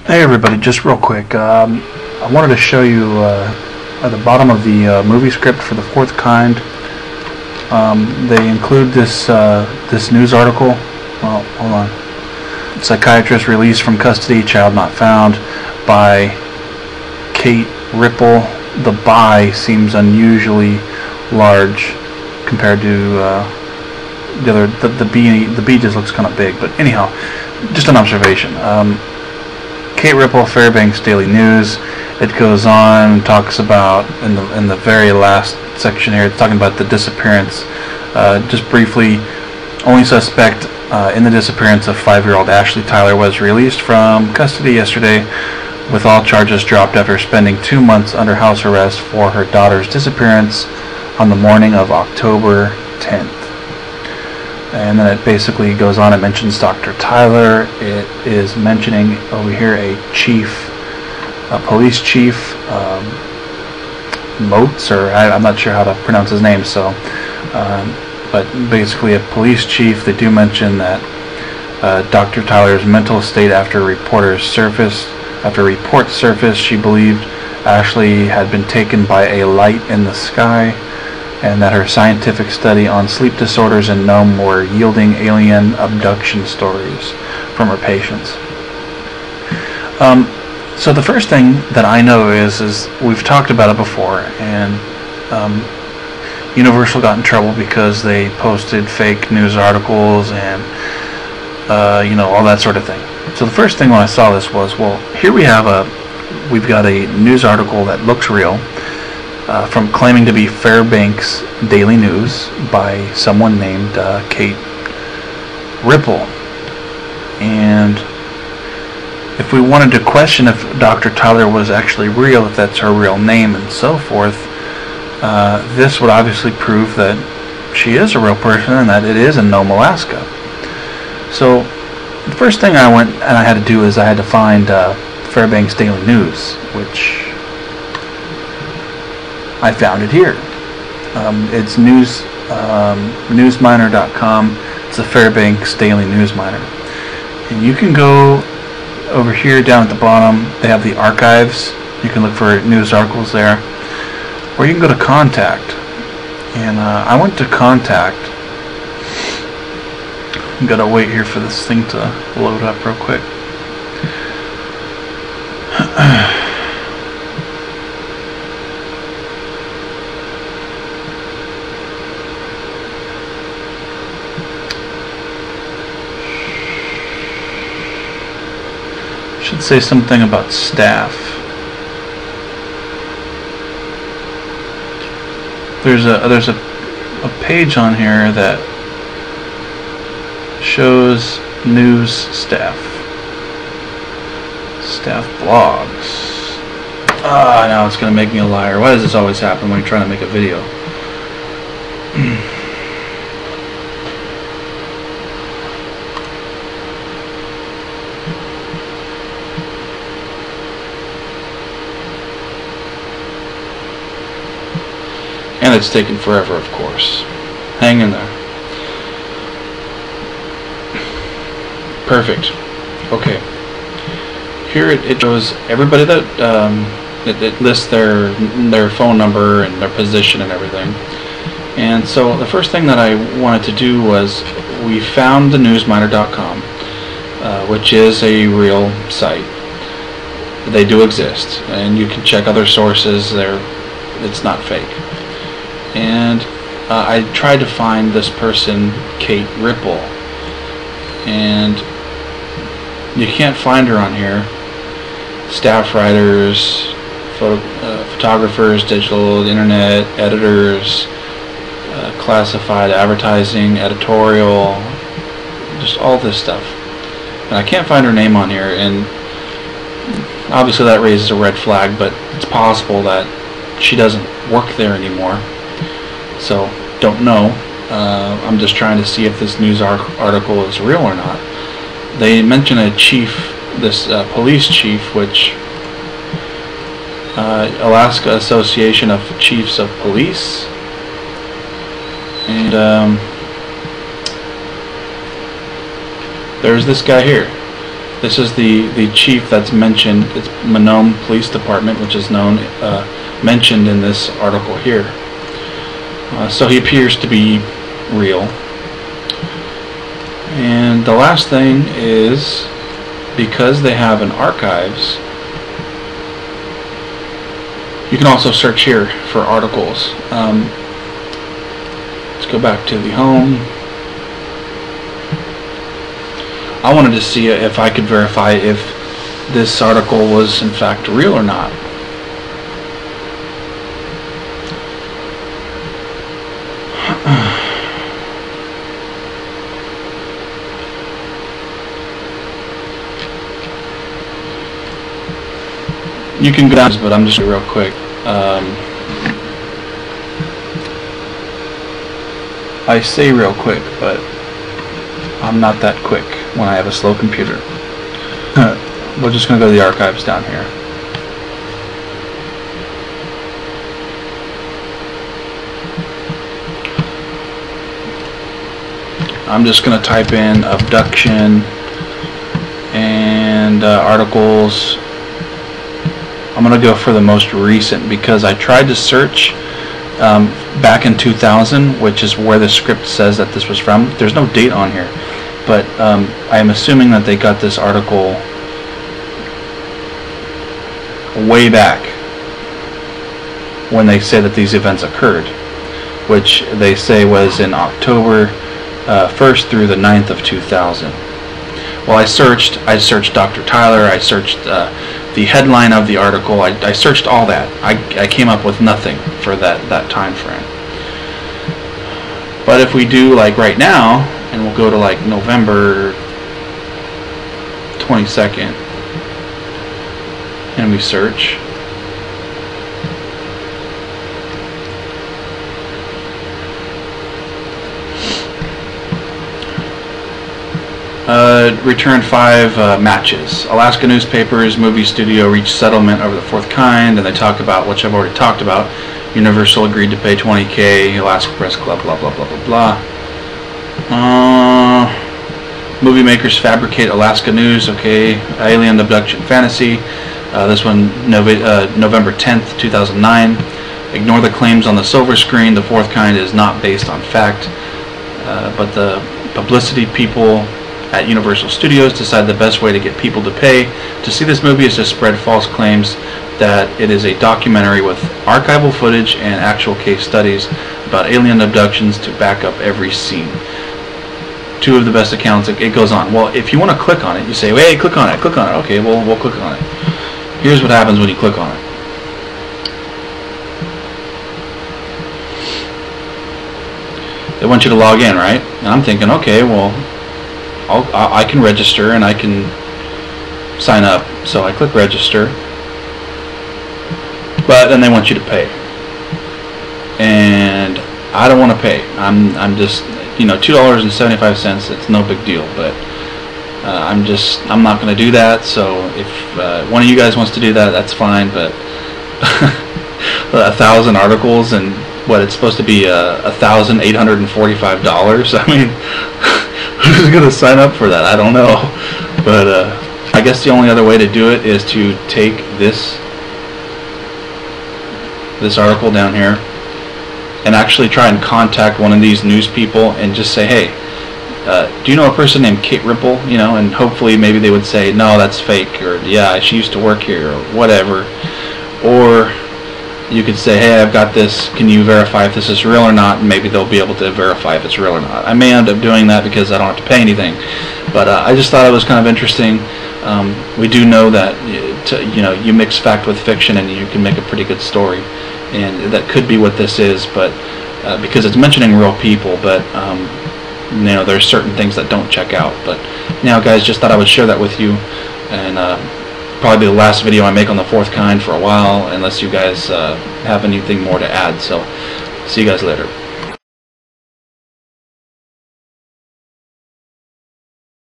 Hey everybody, just real quick, I wanted to show you at the bottom of the movie script for The Fourth Kind. They include this news article. Well, hold on. Psychiatrist released from custody, child not found, by Kate Ripple. The "by" seems unusually large compared to the other. The B just looks kind of big, but anyhow, just an observation. Kate Ripple, Fairbanks Daily News. It goes on, talks about in the very last section here, it's talking about the disappearance. Just briefly, only suspect in the disappearance of 5-year-old Ashley Tyler was released from custody yesterday, with all charges dropped after spending 2 months under house arrest for her daughter's disappearance on the morning of October 10th. And then it basically goes on, it mentions Dr. Tyler. It is mentioning over here a police chief, Motes, or I'm not sure how to pronounce his name, so, but basically a police chief. They do mention that Dr. Tyler's mental state after reports surfaced, she believed Ashley had been taken by a light in the sky, and that her scientific study on sleep disorders in Nome were yielding alien abduction stories from her patients. So the first thing that I know is we've talked about it before, and Universal got in trouble because they posted fake news articles and all that sort of thing. So the first thing when I saw this was, well, here we've got a news article that looks real. From claiming to be Fairbanks Daily News by someone named Kate Ripple. And if we wanted to question if Dr. Tyler was actually real, if that's her real name and so forth, this would obviously prove that she is a real person and that it is in Nome, Alaska. So the first thing I had to do is I had to find Fairbanks Daily News, which I found it here. It's newsminer.com. It's a Fairbanks Daily News Miner. And you can go over here down at the bottom. They have the archives. You can look for news articles there. Or you can go to contact. And I went to contact. I'm gotta wait here for this thing to load up real quick. Should say something about staff. There's a page on here that shows news staff blogs. Now it's gonna make me a liar. Why does this always happen when you're trying to make a video? And it's taken forever, of course. Hang in there. Perfect. Okay. Here it shows everybody that it lists their phone number and their position and everything. And so the first thing that I wanted to do was we found the newsminer.com, which is a real site. They do exist, and you can check other sources. It's not fake. And I tried to find this person, Kate Ripple, and you can't find her on here. Staff writers, photographers, digital, internet, editors, classified advertising, editorial, just all this stuff. And I can't find her name on here, and obviously that raises a red flag, but it's possible that she doesn't work there anymore. So, don't know. I'm just trying to see if this news article is real or not. They mention a chief, this police chief, which Alaska Association of Chiefs of Police, and there's this guy here. This is the chief that's mentioned. It's Manome Police Department, which is mentioned in this article here. So he appears to be real. And the last thing is, because they have an archives, you can also search here for articles. Let's go back to the home. I wanted to see if I could verify if this article was in fact real or not. You can go down, but I'm just real quick. I say real quick, but I'm not that quick when I have a slow computer. We're just going to go to the archives down here. I'm just going to type in abduction and articles. I'm going to go for the most recent because I tried to search back in 2000, which is where the script says that this was from. There's no date on here, but I'm assuming that they got this article way back when they say that these events occurred, which they say was in October 1st through the 9th of 2000. Well, I searched Dr. Tyler, I searched the headline of the article, I searched all that. I came up with nothing for that time frame. But if we do like right now, and we'll go to like November 22nd, and we search, returned 5 matches. Alaska newspapers, movie studio reached settlement over the fourth kind, and they talk about, which I've already talked about, Universal agreed to pay $20K, Alaska Press Club, blah blah blah blah blah. Movie makers fabricate Alaska news, okay, alien abduction fantasy. This one, November 10th, 2009. Ignore the claims on the silver screen, the fourth kind is not based on fact, but the publicity people at Universal Studios decide the best way to get people to pay to see this movie is to spread false claims that it is a documentary with archival footage and actual case studies about alien abductions to back up every scene. 2 of the best accounts, it goes on. Well, if you want to click on it, you say, hey, click on it, click on it. Okay, well, we'll click on it. Here's what happens when you click on it. They want you to log in, right? And I'm thinking, okay, well, I can register and I can sign up. So I click register, but then they want you to pay, and I don't want to pay. I'm just, you know, $2.75. It's no big deal, but I'm not going to do that. So if one of you guys wants to do that, that's fine. But 1,000 articles and what it's supposed to be $1,845. I mean, who's going to sign up for that? I don't know. But I guess the only other way to do it is to take this article down here and actually try and contact one of these news people and just say, hey, do you know a person named Kate Ripple? You know, and hopefully maybe they would say, no, that's fake, or yeah, she used to work here, or whatever. Or you could say, hey, I've got this, can you verify if this is real or not? And maybe they'll be able to verify if it's real or not. I may end up doing that because I don't have to pay anything, but I just thought it was kind of interesting. We do know that you know, you mix fact with fiction and you can make a pretty good story, and that could be what this is, but because it's mentioning real people, but you know, there's certain things that don't check out. But now, guys, just thought I would share that with you, and probably the last video I make on the fourth kind for a while, unless you guys have anything more to add. So see you guys later.